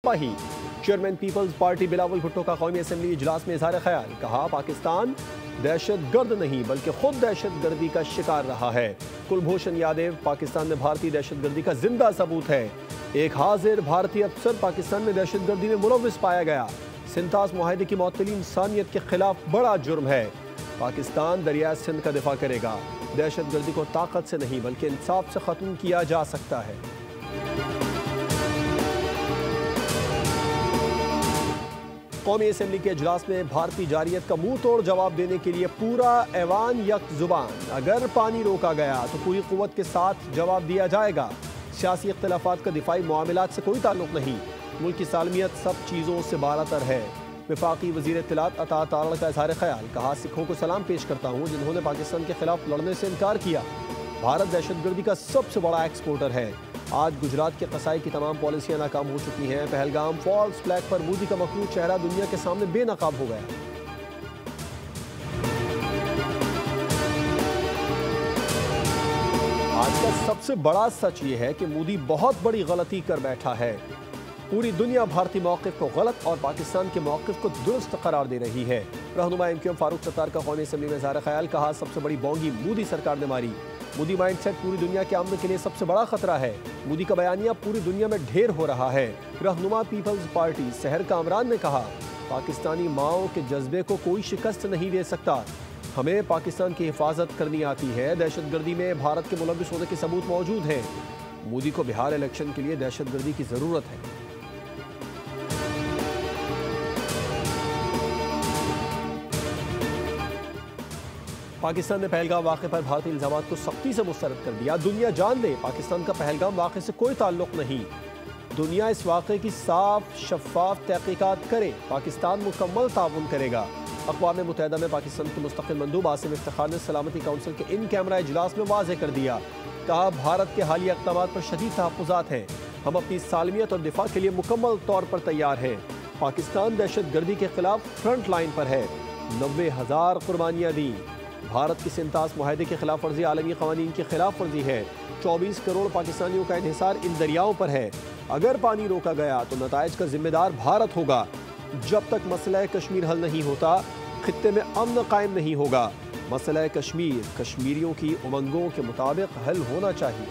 ही chairman peoples party Bilawal Bhutto का कौमी assembly इजलास में इजहार ख्याल। कहा, पाकिस्तान दहशत गर्द नहीं बल्कि खुद दहशत गर्दी का शिकार रहा है। कुलभूषण यादव पाकिस्तान में भारतीय दहशत गर्दी का जिंदा सबूत है। एक हाजिर भारतीय अफसर पाकिस्तान में दहशत गर्दी में मुलव्विस पाया गया। सिंतास मुआहदे की मुअत्तली इंसानियत के खिलाफ बड़ा जुर्म है। पाकिस्तान दरिया सिंध का दिफा करेगा। दहशत गर्दी को ताकत से नहीं बल्कि इंसाफ से खत्म किया जा सकता है। कौमी असम्बली के इजलास में भारतीय जारियत का मुंह तोड़ जवाब देने के लिए पूरा ऐवान यक जुबान। अगर पानी रोका गया तो पूरी कुव्वत के साथ जवाब दिया जाएगा। सियासी इख्तिलाफात का दिफाई मामलात से कोई ताल्लुक नहीं। मुल्क की सालमियत सब चीज़ों से बालातर है। वफाकी वज़ीर इत्तलात अता तारड़ का इजहार ख्याल। कहा, सिखों को सलाम पेश करता हूँ जिन्होंने पाकिस्तान के खिलाफ लड़ने से इनकार किया। भारत दहशत गर्दी का सबसे बड़ा एक्सपोर्टर है। आज गुजरात के कसाई की तमाम पॉलिसियां नाकाम हो चुकी हैं। पहलगाम फॉल्स फ्लैग पर मोदी का मकरूर चेहरा दुनिया के सामने बेनकाब हो गया। आज का सबसे बड़ा सच ये है कि मोदी बहुत बड़ी गलती कर बैठा है। पूरी दुनिया भारतीय मौक़िफ़ को गलत और पाकिस्तान के मौक़िफ़ को दुरुस्त करार दे रही है। रहनुमा एमक्यूएम फारूक सत्तार का कौमी असम्बली में इज़हार ख्याल। कहा, सबसे बड़ी बोंगी मोदी सरकार ने मारी। मोदी माइंडसेट पूरी दुनिया के अमन के लिए सबसे बड़ा खतरा है। मोदी का बयानिया पूरी दुनिया में ढेर हो रहा है। रहनुमा पीपल्स पार्टी सहर कामरान ने कहा, पाकिस्तानी माओ के जज्बे को कोई शिकस्त नहीं दे सकता। हमें पाकिस्तान की हिफाजत करनी आती है। दहशतगर्दी में भारत के मुलव्विस होने के सबूत मौजूद हैं। मोदी को बिहार इलेक्शन के लिए दहशतगर्दी की जरूरत है। पाकिस्तान ने पहलगाम वाक़े पर भारतीय इल्ज़ामात को सख्ती से मुस्तरद कर दिया। दुनिया जान ले, पाकिस्तान का पहलगाम वाक़े से कोई ताल्लुक नहीं। दुनिया इस वाक़े की साफ शफाफ तहक़ीक़ात करे। पाकिस्तान मुकम्मल ताउन करेगा। अक़वाम मुत्तहिदा में पाकिस्तान के मुस्तक़िल मंदूब आसिम इफ्तिखार ने सलामती काउंसिल के इन कैमरा इजलास में वाज़ेह कर दिया। कहा, भारत के हालिया इक़दामात पर शदीद तहफ़्फ़ुज़ात हैं। हम अपनी सालमियत और दिफा के लिए मुकम्मल तौर पर तैयार हैं। पाकिस्तान दहशत गर्दी के खिलाफ फ्रंट लाइन पर है। 90,000 कुर्बानियाँ दी। भारत की सिंतास मुआहदे की खिलाफ वर्जी आलमी क़वानीन की खिलाफ वर्जी है। 24 करोड़ पाकिस्तानियों का इन्हिसार इन दरियाओं पर है। अगर पानी रोका गया तो नताइज का जिम्मेदार भारत होगा। जब तक मसला कश्मीर हल नहीं होता, खित्ते में अमन कायम नहीं होगा। मसला कश्मीर कश्मीरियों की उमंगों के मुताबिक हल होना चाहिए।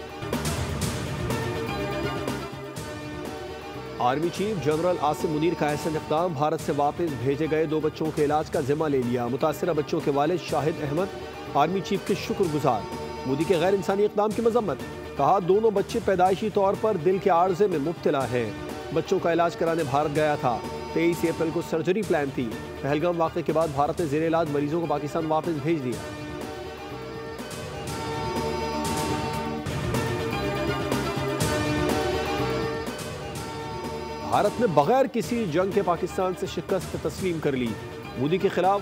Army chief general Asim Munir का ऐसा इक़दाम। भारत से वापस भेजे गए 2 बच्चों के इलाज का जिम्मा ले लिया। मुतासिरा बच्चों के वालिद शाहिद अहमद आर्मी चीफ के शुक्रगुजार। मोदी के गैर इंसानी इक़दाम की मजम्मत। कहा, दोनों बच्चे पैदाइशी तौर पर दिल के आर्जे में मुब्तला हैं। बच्चों का इलाज कराने भारत गया था। 23 अप्रैल को सर्जरी प्लान थी। पहलगाम वाक़े के बाद भारत ने ज़ेर इलाज मरीजों को पाकिस्तान वापस भेज दिया। भारत ने बगैर किसी जंग के पाकिस्तान से शिकस्त तस्लीम कर ली। मोदी के खिलाफ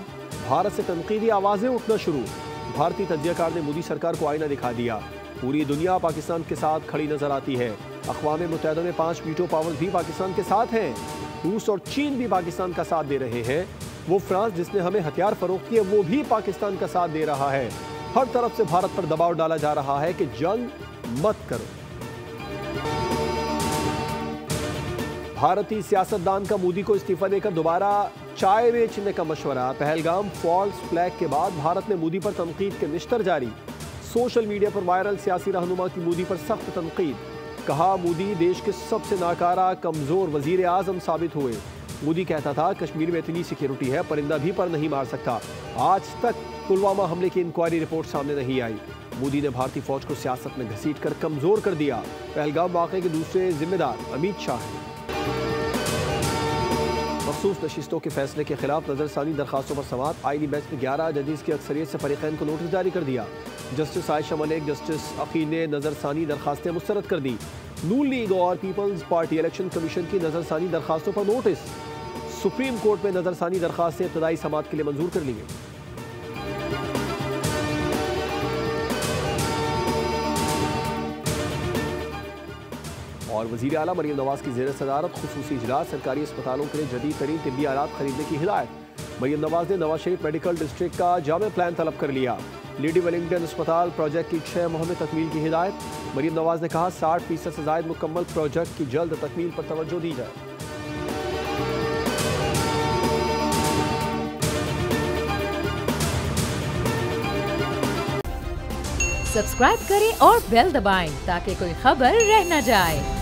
भारत से तनकीदी आवाज़ें उठना शुरू। भारतीय तज्ज़ियाकार ने मोदी सरकार को आईना दिखा दिया। पूरी दुनिया पाकिस्तान के साथ खड़ी नजर आती है। अक़वाम मुत्तहिदा में 5 वीटो पावर्स भी पाकिस्तान के साथ हैं। रूस और चीन भी पाकिस्तान का साथ दे रहे हैं। वो फ्रांस जिसने हमें हथियार फरोख्त किए वो भी पाकिस्तान का साथ दे रहा है। हर तरफ से भारत पर दबाव डाला जा रहा है कि जंग मत करो। भारतीय सियासतदान का मोदी को इस्तीफा देकर दोबारा चाय बेचने का मशवरा। पहलगाम फॉल्स फ्लैग के बाद भारत ने मोदी पर तनकीद के निश्तर जारी। सोशल मीडिया पर वायरल सियासी रहनुमा की मोदी पर सख्त तनकीद। कहा, मोदी देश के सबसे नाकारा कमजोर वजीर आजम साबित हुए। मोदी कहता था, कश्मीर में इतनी सिक्योरिटी है परिंदा भी पर नहीं मार सकता। आज तक पुलवामा हमले की इंक्वायरी रिपोर्ट सामने नहीं आई। मोदी ने भारतीय फौज को सियासत में घसीट कर कमजोर कर दिया। पहलगाम वाक़े के दूसरे जिम्मेदार अमित शाह हैं। मखसूस नशिस्तों के फैसले के खिलाफ नजरसानी दरखास्तों पर समाअत। आईनी बेंच ने 11 जजेस की अक्सरियत से फरीक़ैन को नोटिस जारी कर दिया। जस्टिस आयशा मलिक, जस्टिस अकील ने नजरसानी दरखास्तें मुस्तरद कर दी। नून लीग और पीपल्स पार्टी इलेक्शन कमीशन की नजरसानी दरखास्तों पर नोटिस। सुप्रीम कोर्ट में नजरसानी दरखास्तें इब्तदाई समाअत के लिए मंजूर कर ली गई। और वज़ीर आला मरीम नवाज की ज़ेर सदारत खुसूसी इजलास। सरकारी अस्पतालों के लिए जदीद तरीन तिब्बी आलात खरीदने की हिदायत। मरीम नवाज ने नवाज शरीफ मेडिकल डिस्ट्रिक्ट का जामे प्लान तलब कर लिया। लेडी वेलिंगटन अस्पताल प्रोजेक्ट की 6 माह में तकमील की हिदायत। मरीम नवाज ने कहा, 60% से ज़ायद मुकम्मल प्रोजेक्ट की जल्द तकमील पर तवज्जो दी जाए। सब्सक्राइब करें और बेल दबाएं ताकि कोई खबर रह न जाए।